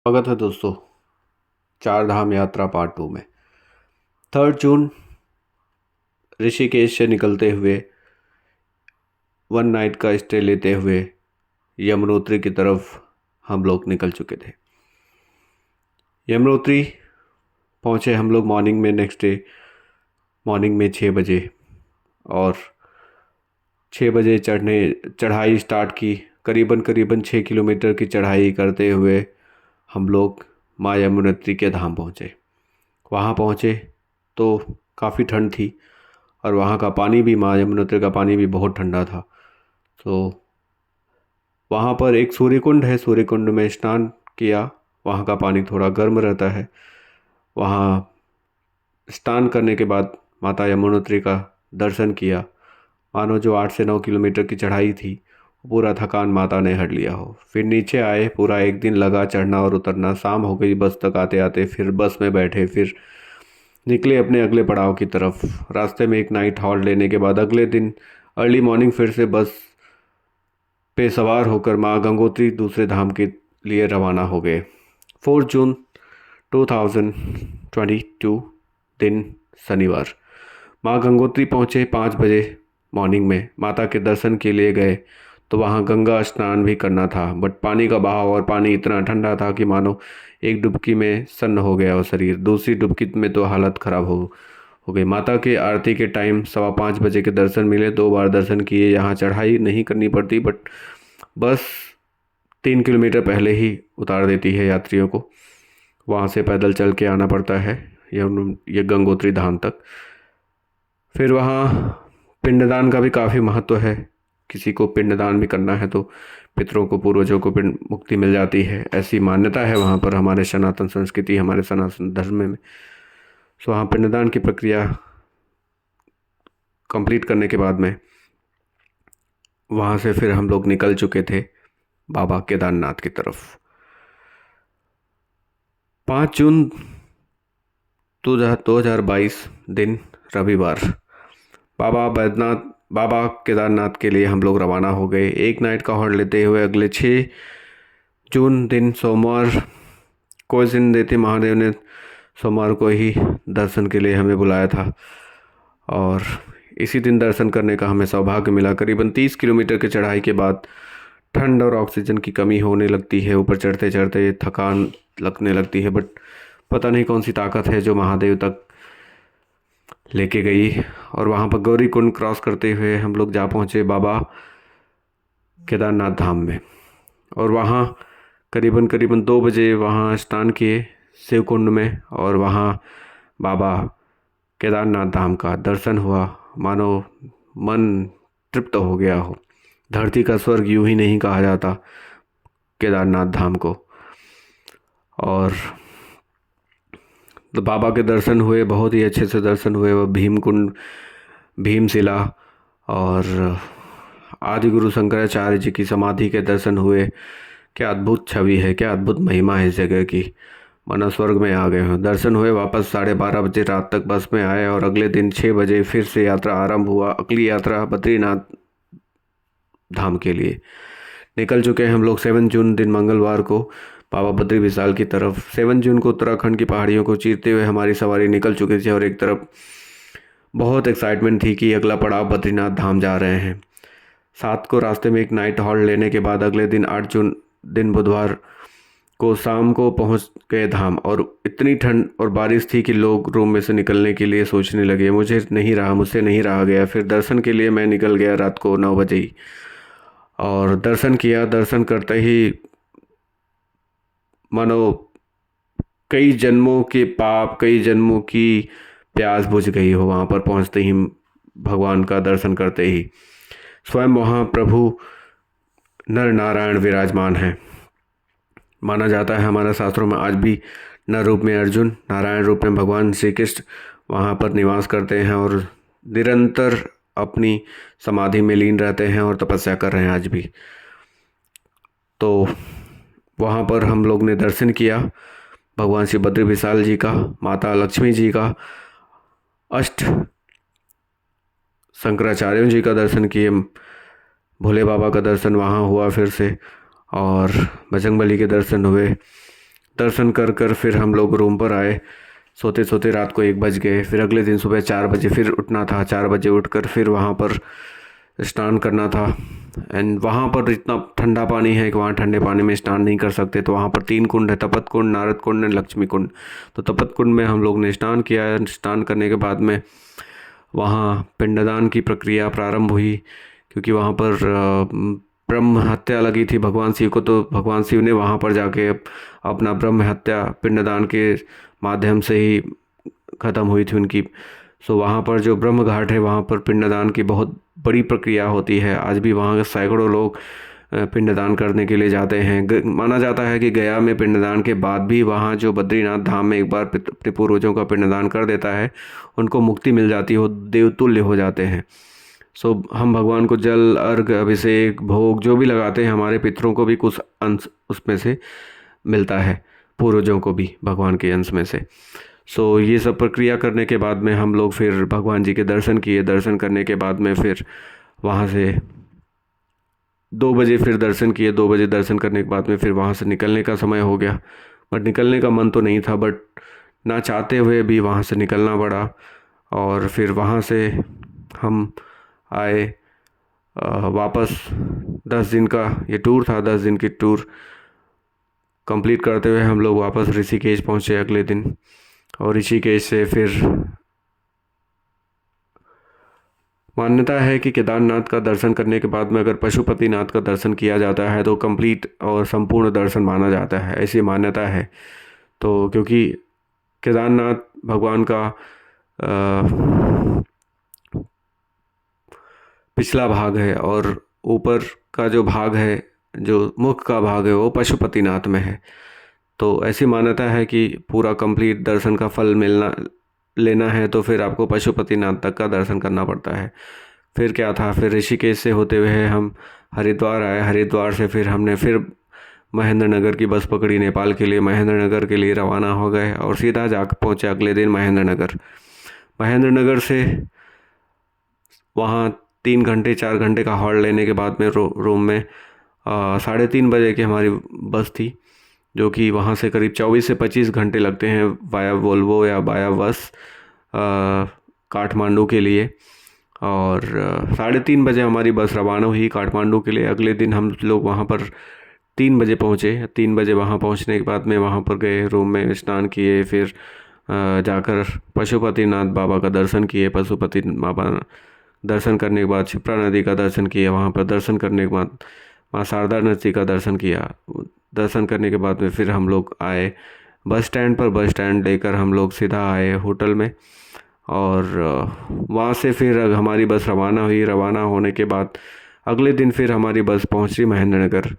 स्वागत है दोस्तों। चार धाम यात्रा पार्ट 2 में 3 जून ऋषिकेश से निकलते हुए 1 नाइट का स्टे लेते हुए यमुनोत्री की तरफ हम लोग निकल चुके थे। यमुनोत्री पहुँचे हम लोग मॉर्निंग में, नेक्स्ट डे मॉर्निंग में 6 बजे, और 6 बजे चढ़ाई स्टार्ट की। करीबन 6 किलोमीटर की चढ़ाई करते हुए हम लोग माँ यमुनोत्री के धाम पहुँचे। वहाँ पहुँचे तो काफ़ी ठंड थी और वहाँ का पानी भी, माँ यमुनोत्री का पानी भी बहुत ठंडा था। तो वहाँ पर एक सूर्य कुंड है, सूर्य कुंड में स्नान किया। वहाँ का पानी थोड़ा गर्म रहता है। वहाँ स्नान करने के बाद माता यमुनोत्री का दर्शन किया। मानो जो 8 से 9 किलोमीटर की चढ़ाई थी, पूरा थकान माता ने हट लिया हो। फिर नीचे आए, पूरा एक दिन लगा चढ़ना और उतरना। शाम हो गई बस तक आते आते, फिर बस में बैठे, फिर निकले अपने अगले पड़ाव की तरफ। रास्ते में एक नाइट हॉल्ट लेने के बाद अगले दिन अर्ली मॉर्निंग फिर से बस पे सवार होकर माँ गंगोत्री दूसरे धाम के लिए रवाना हो गए। 4 जून 2022 दिन शनिवार माँ गंगोत्री पहुँचे 5 बजे मॉर्निंग में। माता के दर्शन के लिए गए तो वहाँ गंगा स्नान भी करना था, बट पानी का बहाव और पानी इतना ठंडा था कि मानो एक डुबकी में सन्न हो गया वो शरीर। दूसरी डुबकी में तो हालत ख़राब हो गई। माता के आरती के टाइम 5:15 बजे के दर्शन मिले। 2 बार दर्शन किए। यहाँ चढ़ाई नहीं करनी पड़ती, बट बस 3 किलोमीटर पहले ही उतार देती है यात्रियों को। वहाँ से पैदल चल के आना पड़ता है ये गंगोत्री धाम तक। फिर वहाँ पिंडदान का भी काफ़ी महत्व है। किसी को पिंडदान भी करना है तो पितरों को, पूर्वजों को पिंड मुक्ति मिल जाती है, ऐसी मान्यता है वहाँ पर, हमारे सनातन संस्कृति, हमारे सनातन धर्म में। सो वहाँ पिंडदान की प्रक्रिया कंप्लीट करने के बाद में वहाँ से फिर हम लोग निकल चुके थे बाबा केदारनाथ की तरफ। 5 जून 2022 दिन रविवार बाबा केदारनाथ के लिए हम लोग रवाना हो गए। एक नाइट का हॉल्ट लेते हुए अगले 6 जून दिन सोमवार को दिन देते महादेव ने सोमवार को ही दर्शन के लिए हमें बुलाया था, और इसी दिन दर्शन करने का हमें सौभाग्य मिला। करीबन 30 किलोमीटर की चढ़ाई के बाद ठंड और ऑक्सीजन की कमी होने लगती है। ऊपर चढ़ते चढ़ते थकान लगने लगती है, बट पता नहीं कौन सी ताकत है जो महादेव तक लेके गई। और वहाँ पर गौरी कुंड क्रॉस करते हुए हम लोग जा पहुँचे बाबा केदारनाथ धाम में, और वहाँ करीबन 2 बजे वहाँ स्नान किए शिव कुंड में, और वहाँ बाबा केदारनाथ धाम का दर्शन हुआ। मानो मन तृप्त हो गया हो। धरती का स्वर्ग यूं ही नहीं कहा जाता केदारनाथ धाम को। और तो बाबा के दर्शन हुए, बहुत ही अच्छे से दर्शन हुए। वह भीमकुंड, भीमशिला और आदि गुरु शंकराचार्य जी की समाधि के दर्शन हुए। क्या अद्भुत छवि है, क्या अद्भुत महिमा है इस जगह की। मानो स्वर्ग में आ गए हैं। दर्शन हुए, वापस 12:30 बजे रात तक बस में आए, और अगले दिन 6 बजे फिर से यात्रा आरंभ हुआ। अगली यात्रा बद्रीनाथ धाम के लिए निकल चुके हैं हम लोग। 7 जून दिन मंगलवार को बाबा बद्री विशाल की तरफ। 7 जून को उत्तराखंड की पहाड़ियों को चीरते हुए हमारी सवारी निकल चुकी थी, और एक तरफ बहुत एक्साइटमेंट थी कि अगला पड़ाव बद्रीनाथ धाम जा रहे हैं। 7 को रास्ते में एक नाइट हॉल्ट लेने के बाद अगले दिन 8 जून दिन बुधवार को शाम को पहुंच गए धाम। और इतनी ठंड और बारिश थी कि लोग रूम में से निकलने के लिए सोचने लगे। मुझसे नहीं रहा गया। फिर दर्शन के लिए मैं निकल गया रात को 9 बजे ही, और दर्शन किया। दर्शन करते ही मानो कई जन्मों के पाप, कई जन्मों की प्यास बुझ गई हो। वहाँ पर पहुँचते ही, भगवान का दर्शन करते ही स्वयं वहाँ प्रभु नर नारायण विराजमान हैं। माना जाता है हमारे शास्त्रों में आज भी नर रूप में अर्जुन, नारायण रूप में भगवान श्री कृष्ण वहाँ पर निवास करते हैं, और निरंतर अपनी समाधि में लीन रहते हैं और तपस्या कर रहे हैं आज भी। तो वहाँ पर हम लोग ने दर्शन किया भगवान श्री बद्री विशाल जी का, माता लक्ष्मी जी का, अष्ट शंकराचार्यों जी का दर्शन किए, भोले बाबा का दर्शन वहाँ हुआ फिर से, और बजरंगबली के दर्शन हुए, दर्शन कर कर फिर हम लोग रूम पर आए। सोते सोते रात को 1 बज गए। फिर अगले दिन सुबह 4 बजे फिर उठना था। 4 बजे उठकर फिर वहाँ पर स्नान करना था। एंड वहाँ पर इतना ठंडा पानी है कि वहाँ ठंडे पानी में स्नान नहीं कर सकते, तो वहाँ पर 3 कुंड है, तपत कुंड, नारद कुंड एंड लक्ष्मी कुंड। तो तपत कुंड में हम लोग ने स्नान किया। स्नान करने के बाद में वहाँ पिंडदान की प्रक्रिया प्रारंभ हुई, क्योंकि वहाँ पर ब्रह्म हत्या लगी थी भगवान शिव को। तो भगवान शिव ने वहाँ पर जाके अपना ब्रह्म हत्या पिंडदान के माध्यम से ही ख़त्म हुई थी उनकी। सो वहाँ पर जो ब्रह्म घाट है, वहाँ पर पिंडदान की बहुत बड़ी प्रक्रिया होती है। आज भी वहाँ के सैकड़ों लोग पिंडदान करने के लिए जाते हैं। माना जाता है कि गया में पिंडदान के बाद भी वहाँ जो बद्रीनाथ धाम में एक बार अपने पूर्वजों का पिंडदान कर देता है, उनको मुक्ति मिल जाती है, वो देवतुल्य हो जाते हैं। सो हम भगवान को जल, अर्घ, अभिषेक, भोग जो भी लगाते हैं, हमारे पितरों को भी कुछ अंश उसमें से मिलता है, पूर्वजों को भी भगवान के अंश में से। सो ये सब प्रक्रिया करने के बाद में हम लोग फिर भगवान जी के दर्शन किए। दर्शन करने के बाद में फिर वहाँ से 2 बजे फिर दर्शन किए। 2 बजे दर्शन करने के बाद में फिर वहाँ से निकलने का समय हो गया। बट निकलने का मन तो नहीं था, बट ना चाहते हुए भी वहाँ से निकलना पड़ा। और फिर वहाँ से हम आए वापस। 10 दिन का ये टूर था। 10 दिन की टूर कंप्लीट करते हुए हम लोग वापस ऋषिकेश पहुँचे अगले दिन। और ऋषिकेश से फिर मान्यता है कि केदारनाथ का दर्शन करने के बाद में अगर पशुपतिनाथ का दर्शन किया जाता है तो कंप्लीट और संपूर्ण दर्शन माना जाता है, ऐसी मान्यता है। तो क्योंकि केदारनाथ भगवान का पिछला भाग है और ऊपर का जो भाग है, जो मुख का भाग है, वो पशुपतिनाथ में है। तो ऐसी मान्यता है कि पूरा कंप्लीट दर्शन का फल लेना है तो फिर आपको पशुपतिनाथ तक का दर्शन करना पड़ता है। फिर क्या था, फिर ऋषिकेश से होते हुए हम हरिद्वार आए। हरिद्वार से फिर हमने फिर महेंद्र नगर की बस पकड़ी नेपाल के लिए। महेंद्र नगर के लिए रवाना हो गए और सीधा जा पहुँचे अगले दिन महेंद्र नगर। महेंद्र नगर से वहाँ 3 घंटे 4 घंटे का हॉल्ट लेने के बाद में रूम में 3:30 बजे की हमारी बस थी, जो कि वहाँ से करीब 24 से 25 घंटे लगते हैं वाया वोल्वो या वाया बस काठमांडू के लिए। और 3:30 बजे हमारी बस रवाना हुई काठमांडू के लिए। अगले दिन हम लोग वहाँ पर 3 बजे पहुँचे। 3 बजे वहाँ पहुँचने के बाद में वहाँ पर गए, रूम में स्नान किए, फिर जाकर पशुपतिनाथ बाबा का दर्शन किए। पशुपति बाबा दर्शन करने के बाद क्षिप्रा नदी का दर्शन किया। वहाँ पर दर्शन करने के बाद माँ शारदा नदी का दर्शन किया। दर्शन करने के बाद में फिर हम लोग आए बस स्टैंड पर। बस स्टैंड लेकर हम लोग सीधा आए होटल में। और वहाँ से फिर हमारी बस रवाना हुई। रवाना होने के बाद अगले दिन फिर हमारी बस पहुँची महेंद्रनगर,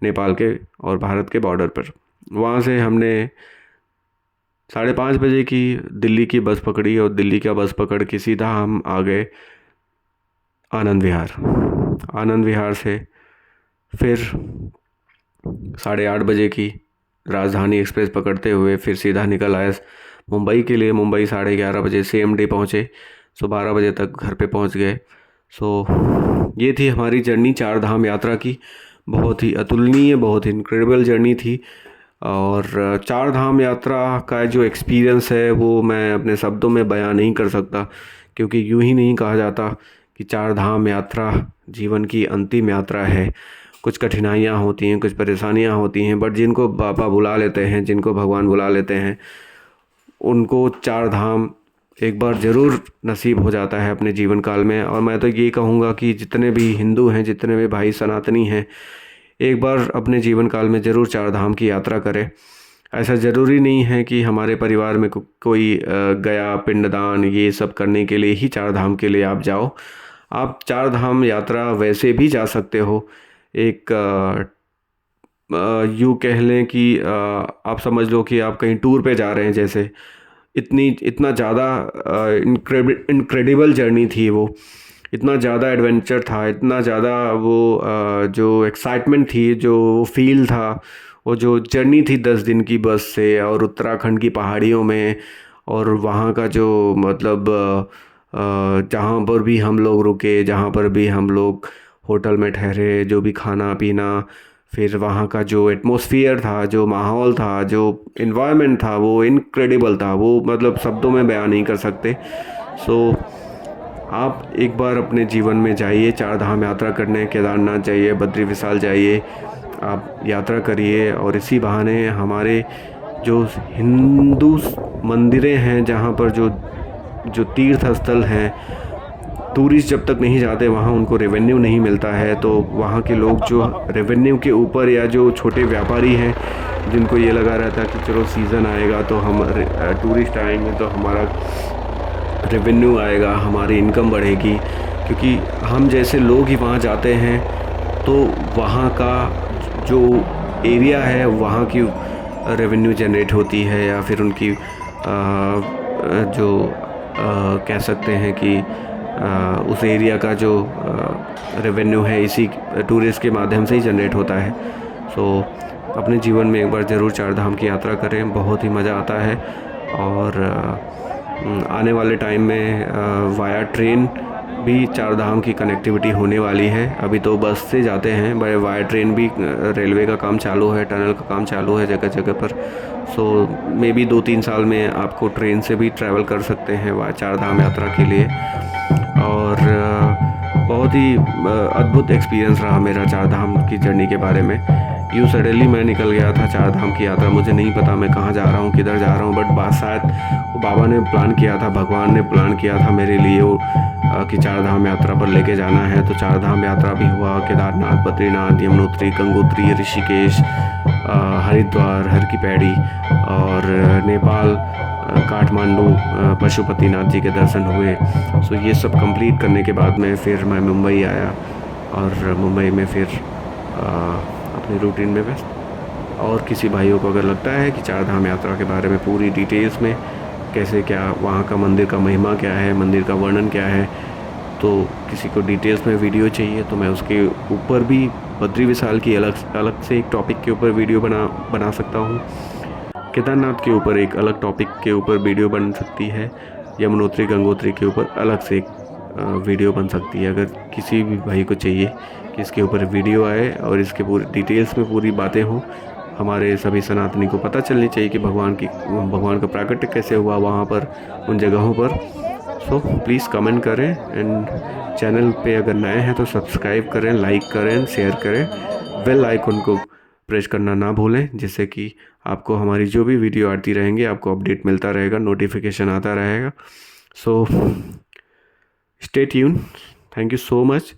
नेपाल के और भारत के बॉर्डर पर। वहाँ से हमने 5:30 बजे की दिल्ली की बस पकड़ी और दिल्ली का बस पकड़ के सीधा हम आ गए आनंद विहार। आनंद विहार से फिर 8:30 बजे की राजधानी एक्सप्रेस पकड़ते हुए फिर सीधा निकल आए मुंबई के लिए। मुंबई 11:30 बजे CMD पहुँचे। सो 12 बजे तक घर पे पहुँच गए। सो ये थी हमारी जर्नी 4 धाम यात्रा की। बहुत ही अतुलनीय, बहुत ही इनक्रेडिबल जर्नी थी। और 4 धाम यात्रा का जो एक्सपीरियंस है वो मैं अपने शब्दों में बयां नहीं कर सकता, क्योंकि यूं ही नहीं कहा जाता कि 4 धाम यात्रा जीवन की अंतिम यात्रा है। कुछ कठिनाइयाँ होती हैं, कुछ परेशानियाँ होती हैं, बट जिनको बाबा बुला लेते हैं, जिनको भगवान बुला लेते हैं, उनको 4 धाम एक बार ज़रूर नसीब हो जाता है अपने जीवन काल में। और मैं तो ये कहूँगा कि जितने भी हिंदू हैं, जितने भी भाई सनातनी हैं, एक बार अपने जीवन काल में ज़रूर 4 धाम की यात्रा करें। ऐसा ज़रूरी नहीं है कि हमारे परिवार में कोई गया पिंडदान ये सब करने के लिए ही 4 धाम के लिए आप जाओ। आप 4 धाम यात्रा वैसे भी जा सकते हो। एक यूँ कह लें कि आप समझ लो कि आप कहीं टूर पे जा रहे हैं जैसे। इतना ज़्यादा इनक्रेडिबल जर्नी थी वो, इतना ज़्यादा एडवेंचर था, इतना ज़्यादा वो जो एक्साइटमेंट थी, जो फील था, वो जो जर्नी थी 10 दिन की बस से और उत्तराखंड की पहाड़ियों में। और वहाँ का जो मतलब जहाँ पर भी हम लोग रुके, जहाँ पर भी हम लोग होटल में ठहरे, जो भी खाना पीना, फिर वहाँ का जो एटमॉस्फेयर था, जो माहौल था, जो इन्वायरमेंट था, वो इनक्रेडिबल था। वो मतलब शब्दों में बयान नहीं कर सकते। सो आप एक बार अपने जीवन में जाइए, चार धाम यात्रा करने, केदारनाथ जाइए, बद्री विशाल जाइए, आप यात्रा करिए। और इसी बहाने हमारे जो हिंदू मंदिरें हैं, जहाँ पर जो जो तीर्थ स्थल हैं, टूरिस्ट जब तक नहीं जाते वहाँ उनको रेवेन्यू नहीं मिलता है। तो वहाँ के लोग जो रेवेन्यू के ऊपर, या जो छोटे व्यापारी हैं जिनको ये लगा रहता है कि चलो सीज़न आएगा तो हम टूरिस्ट आएंगे तो हमारा रेवेन्यू आएगा, हमारी इनकम बढ़ेगी, क्योंकि हम जैसे लोग ही वहाँ जाते हैं तो वहाँ का जो एरिया है वहाँ की रेवेन्यू जनरेट होती है, या फिर उनकी जो कह सकते हैं कि उस एरिया का जो रेवेन्यू है इसी टूरिस्ट के माध्यम से ही जनरेट होता है। सो अपने जीवन में एक बार ज़रूर चार धाम की यात्रा करें, बहुत ही मज़ा आता है। और आने वाले टाइम में वाया ट्रेन भी चार धाम की कनेक्टिविटी होने वाली है। अभी तो बस से जाते हैं, बट वाया ट्रेन भी रेलवे का काम चालू है, टनल का काम चालू है जगह जगह पर। सो मे बी 2-3 साल में आपको ट्रेन से भी ट्रैवल कर सकते हैं वाया चार धाम यात्रा के लिए। और बहुत ही अद्भुत एक्सपीरियंस रहा मेरा चार धाम की जर्नी के बारे में। यूँ सडनली मैं निकल गया था चार धाम की यात्रा, मुझे नहीं पता मैं कहाँ जा रहा हूँ, किधर जा रहा हूँ, बट बात शायद वो बाबा ने प्लान किया था, भगवान ने प्लान किया था मेरे लिए वो कि चार धाम यात्रा पर लेके जाना है। तो चार धाम यात्रा भी हुआ, केदारनाथ, बद्रीनाथ, यमुनोत्री, गंगोत्री, ऋषिकेश, हरिद्वार, हर की पैड़ी, और नेपाल, काठमांडू, पशुपतिनाथ जी के दर्शन हुए। सो ये सब कंप्लीट करने के बाद में फिर मैं मुंबई आया, और मुंबई में फिर अपनी रूटीन में व्यस्त। और किसी भाइयों को अगर लगता है कि चार धाम यात्रा के बारे में पूरी डिटेल्स में कैसे क्या, वहाँ का मंदिर का महिमा क्या है, मंदिर का वर्णन क्या है, तो किसी को डिटेल्स में वीडियो चाहिए तो मैं उसके ऊपर भी बद्री विशाल की अलग से एक टॉपिक के ऊपर वीडियो बना सकता हूँ। केदारनाथ के ऊपर एक अलग टॉपिक के ऊपर वीडियो बन सकती है, यमुनोत्री, गंगोत्री के ऊपर अलग से एक वीडियो बन सकती है। अगर किसी भी भाई को चाहिए कि इसके ऊपर वीडियो आए और इसके पूरी डिटेल्स में पूरी बातें हों, हमारे सभी सनातनी को पता चलनी चाहिए कि भगवान का प्राकट्य कैसे हुआ वहाँ पर, उन जगहों पर। सो प्लीज़ कमेंट करें, एंड चैनल पे अगर नए हैं तो सब्सक्राइब करें, लाइक करें, शेयर करें, बेल आइकन को प्रेस करना ना भूलें, जिससे कि आपको हमारी जो भी वीडियो आती रहेंगी आपको अपडेट मिलता रहेगा, नोटिफिकेशन आता रहेगा। So stay tune, thank you so much.